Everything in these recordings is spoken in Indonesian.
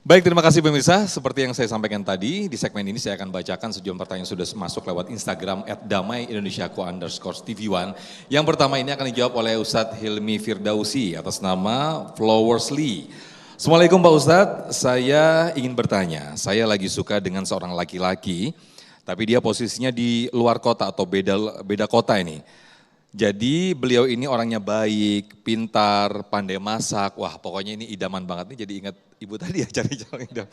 Baik, terima kasih pemirsa. Seperti yang saya sampaikan tadi, di segmen ini saya akan bacakan sejumlah pertanyaan yang sudah masuk lewat Instagram @damaiindonesiaku_tv1. Yang pertama ini akan dijawab oleh Ustadz Hilmi Firdausi atas nama Flowersly. Assalamualaikum Pak Ustadz, saya ingin bertanya, saya lagi suka dengan seorang laki-laki, tapi dia posisinya di luar kota atau beda kota ini. Jadi beliau ini orangnya baik, pintar, pandai masak. Wah pokoknya ini idaman banget nih, jadi ingat ibu tadi ya cari calon idam.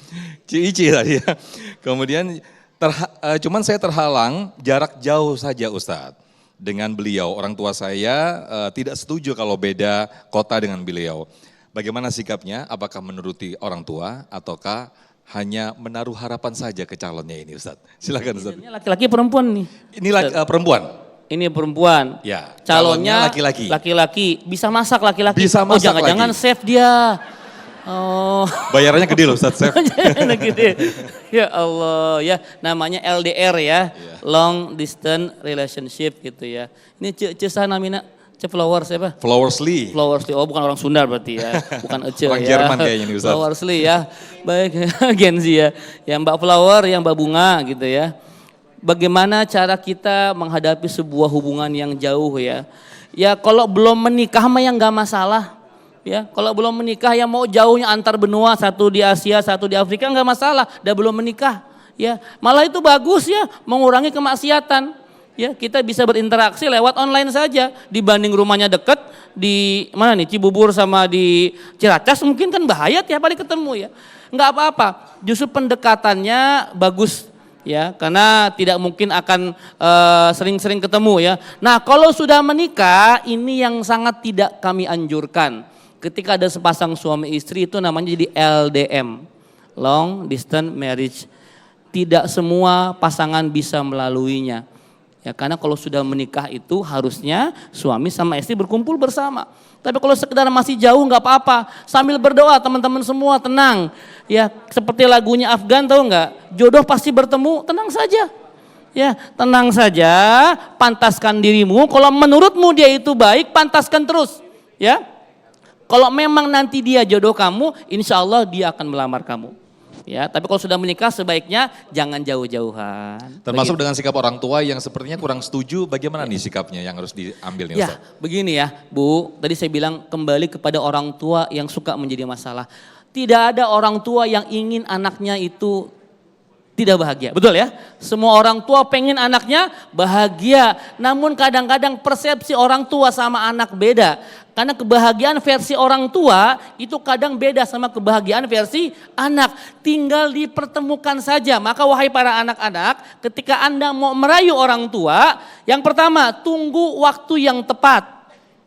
Cici tadi ya. Kemudian cuman saya terhalang jarak jauh saja Ustadz dengan beliau. Orang tua saya tidak setuju kalau beda kota dengan beliau. Bagaimana sikapnya? Apakah menuruti orang tua ataukah hanya menaruh harapan saja ke calonnya ini Ustadz? Silakan Ustadz. Ini laki-laki perempuan nih. Ini perempuan. Ini perempuan. Ya. Calonnya laki-laki. Laki-laki. Bisa masak laki-laki. Bisa masak jangan-jangan chef dia. Oh. Bayarannya gede loh Ustadz, chef. Gede. Ya Allah ya, namanya LDR ya. Long Distance Relationship gitu ya. Ini Cesa namina Flower siapa? Flowersly. Flowersly. Oh bukan orang Sunda berarti ya. Bukan Ece orang ya. Jerman kayaknya nih Ustadz. Flowersly ya. Baik, Gen Z ya. Yang Mbak Flower, yang Mbak Bunga gitu ya. Bagaimana cara kita menghadapi sebuah hubungan yang jauh ya. Ya kalau belum menikah mah yang gak masalah. Ya kalau belum menikah ya mau jauhnya antar benua, satu di Asia, satu di Afrika gak masalah. Udah belum menikah. Ya malah itu bagus ya, mengurangi kemaksiatan. Ya kita bisa berinteraksi lewat online saja. Dibanding rumahnya deket di mana nih Cibubur sama di Ciracas mungkin kan bahaya tiap hari ketemu ya. Nggak apa-apa. Justru pendekatannya bagus. Ya, karena tidak mungkin akan sering-sering ketemu ya. Nah kalau sudah menikah ini yang sangat tidak kami anjurkan. Ketika ada sepasang suami istri itu namanya jadi LDM. Long Distance Marriage. Tidak semua pasangan bisa melaluinya. Ya, karena kalau sudah menikah itu harusnya suami sama istri berkumpul bersama. Tapi kalau sekedar masih jauh nggak apa-apa. Sambil berdoa teman-teman semua tenang. Ya seperti lagunya Afgan tahu nggak? Jodoh pasti bertemu, tenang saja. Ya tenang saja, pantaskan dirimu. Kalau menurutmu dia itu baik, pantaskan terus. Ya kalau memang nanti dia jodoh kamu, insya Allah dia akan melamar kamu. Ya, tapi kalau sudah menikah sebaiknya jangan jauh-jauhan. Termasuk dengan sikap orang tua yang sepertinya kurang setuju, bagaimana nih sikapnya yang harus diambil nih Ustaz? Ya, begini ya Bu, tadi saya bilang kembali kepada orang tua yang suka menjadi masalah. Tidak ada orang tua yang ingin anaknya itu tidak bahagia, betul ya? Semua orang tua pengen anaknya bahagia, namun kadang-kadang persepsi orang tua sama anak beda. Karena kebahagiaan versi orang tua itu kadang beda sama kebahagiaan versi anak. Tinggal dipertemukan saja. Maka wahai para anak-anak, ketika Anda mau merayu orang tua, yang pertama tunggu waktu yang tepat.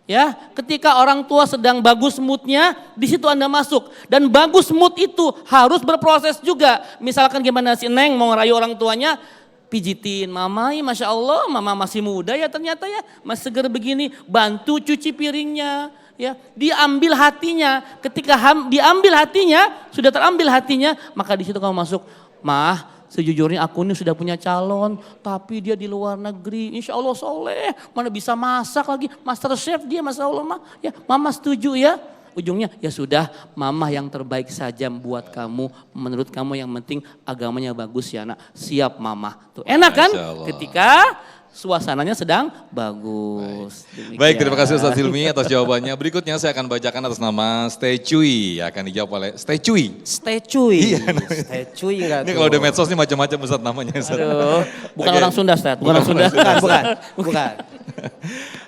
Ya, ketika orang tua sedang bagus moodnya, di situ Anda masuk. Dan bagus mood itu harus berproses juga. Misalkan gimana si Neng mau ngerayu orang tuanya, pijitin mama, ya Masya Allah mama masih muda ya ternyata ya, masih seger begini, bantu cuci piringnya. Ya, diambil hatinya. Ketika diambil hatinya, sudah terambil hatinya, maka di situ kamu masuk. Mah, sejujurnya aku ini sudah punya calon, tapi dia di luar negeri. Insya Allah soleh, mana bisa masak lagi, master chef dia, Masya Allah mah. Ya, mama setuju ya. Ujungnya ya sudah, mama yang terbaik saja buat kamu. Menurut kamu yang penting agamanya bagus ya nak. Siap mama. Tuh enak kan? Ketika suasananya sedang bagus. Baik, terima kasih Ustaz Hilmi atas jawabannya. Berikutnya saya akan bacakan atas nama Stay Cuy. Akan dijawab oleh Stay Cuy. Stay Cuy. Iya. Stay Cuy enggak tuh. Ini kalau udah medsos nih macam-macam Ustaz namanya Ustaz. Aduh, bukan orang Sunda Ustaz. Bukan orang Sunda. Bukan.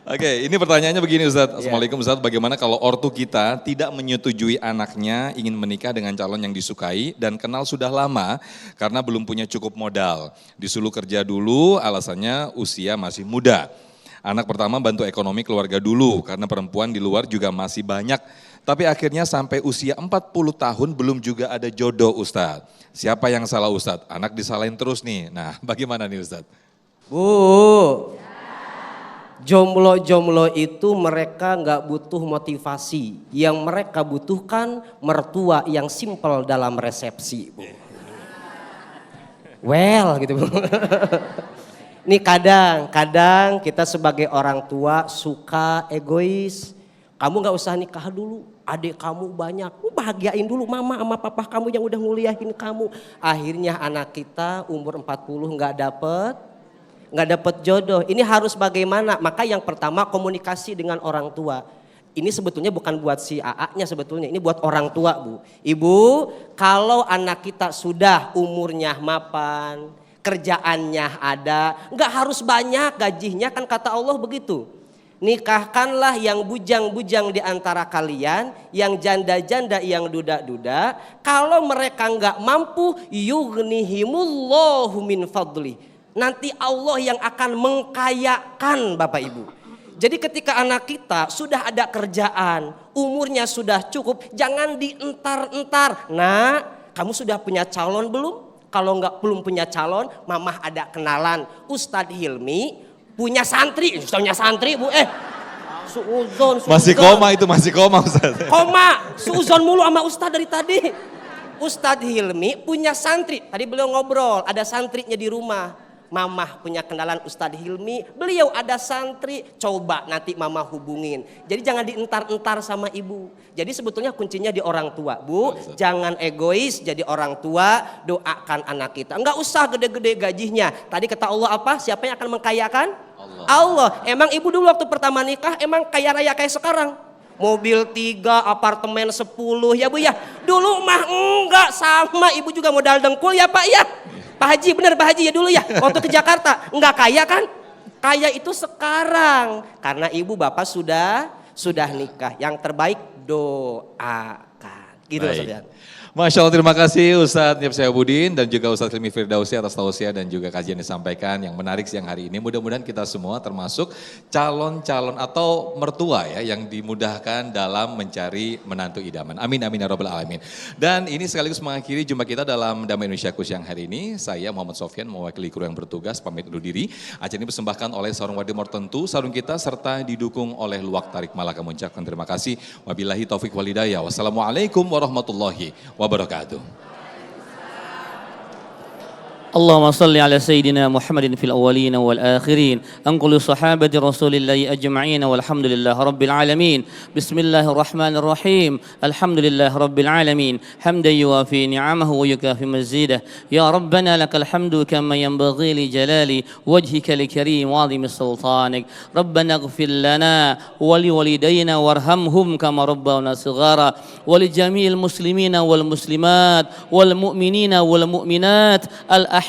Oke, ini pertanyaannya begini Ustaz. Assalamualaikum Ustaz, bagaimana kalau ortu kita tidak menyetujui anaknya ingin menikah dengan calon yang disukai dan kenal sudah lama karena belum punya cukup modal. Disuruh kerja dulu, alasannya usia masih muda. Anak pertama bantu ekonomi keluarga dulu karena perempuan di luar juga masih banyak. Tapi akhirnya sampai usia 40 tahun belum juga ada jodoh Ustaz. Siapa yang salah Ustaz? Anak disalahin terus nih. Nah, bagaimana nih Ustaz? Bu, jomblo-jomblo itu mereka nggak butuh motivasi. Yang mereka butuhkan mertua yang simpel dalam resepsi. Bu. Well gitu Bu. Ini kadang kita sebagai orang tua suka egois. Kamu nggak usah nikah dulu. adik kamu banyak, bahagiain dulu mama sama papa kamu yang udah nguliahin kamu. Akhirnya anak kita umur 40 nggak dapet jodoh. Ini harus bagaimana? Maka yang pertama komunikasi dengan orang tua. Ini sebetulnya bukan buat si AA-nya sebetulnya, ini buat orang tua Bu. Ibu, kalau anak kita sudah umurnya mapan, kerjaannya ada, nggak harus banyak gajinya, kan kata Allah begitu. Nikahkanlah yang bujang-bujang di antara kalian, yang janda-janda, yang duda-duda. Kalau mereka nggak mampu, yughnihimullahu min fadli. Nanti Allah yang akan mengkayakan Bapak Ibu. Jadi ketika anak kita sudah ada kerjaan, umurnya sudah cukup, jangan dientar-entar. Nah, kamu sudah punya calon belum? Kalau belum punya calon, mamah ada kenalan. Ustadz Hilmi punya santri, punya santri Bu. Suuzon. Masih koma itu, masih koma Ustaz. Koma, suuzon mulu sama Ustadz dari tadi. Ustadz Hilmi punya santri, tadi beliau ngobrol, ada santrinya di rumah. Mamah punya kenalan Ustadz Hilmi, beliau ada santri, coba nanti mamah hubungin. Jadi jangan dientar-entar sama ibu. Jadi sebetulnya kuncinya di orang tua Bu, jangan egois jadi orang tua, doakan anak kita. Enggak usah gede-gede gajinya. Tadi kata Allah apa? Siapa yang akan mengkayakan? Allah. Emang ibu dulu waktu pertama nikah emang kaya raya kayak sekarang? Mobil 3, apartemen 10 ya Bu ya. Dulu mah enggak, sama ibu juga modal dengkul ya Pak ya. Pak Haji, bener Pak Haji ya dulu ya, waktu ke Jakarta, enggak kaya kan? Kaya itu sekarang, karena ibu bapak sudah nikah. Yang terbaik doakan, gitu Ustaz. Masya Allah, terima kasih Ustadz Niep Syahbudin dan juga Ustadz Hilmi Firdausi atas tausiah dan juga kajian disampaikan yang menarik siang hari ini. Mudah-mudahan kita semua termasuk calon-calon atau mertua ya yang dimudahkan dalam mencari menantu idaman. Amin amin ya rabbal alamin. Dan ini sekaligus mengakhiri jumpa kita dalam Damai Indonesiaku siang hari ini. Saya Muhammad Sofyan mewakili kru yang bertugas pamit undur diri. Acara ini dipersembahkan oleh Sarung Wardi Mortentu, sarung kita serta didukung oleh Luwak Tarik Malaka. Mengucapkan terima kasih. Wabillahi taufik walhidayah. Wassalamualaikum warahmatullahi wabarakatuh. اللهم صل على سيدنا محمد في الأولين والآخرين أنقل صحابة رسول الله أجمعين والحمد لله رب العالمين بسم الله الرحمن الرحيم الحمد لله رب العالمين حمدا يوافي نعمه ويكافي مزيده يا ربنا لك الحمد كما ينبغي لجلال وجهك الكريم وعظيم سلطانك ربنا اغفر لنا ولوالدينا وارحمهم كما ربونا صغارا ولجميع المسلمين والمسلمات والمؤمنين والمؤمنات الأحياء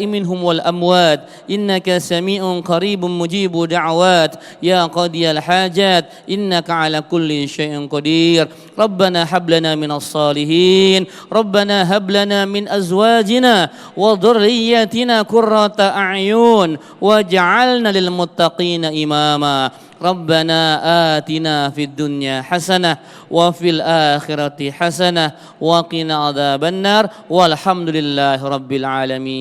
منهم والأموات إنك سميع قريب مجيب دعوات يا قاضي الحاجات إنك على كل شيء قدير ربنا هب لنا من الصالحين ربنا هب لنا من أزواجنا وذرياتنا قرة أعين واجعلنا للمتقين إماما ربنا آتنا في الدنيا حسنة وفي الآخرة حسنة وقنا عذاب النار والحمد لله رب العالمين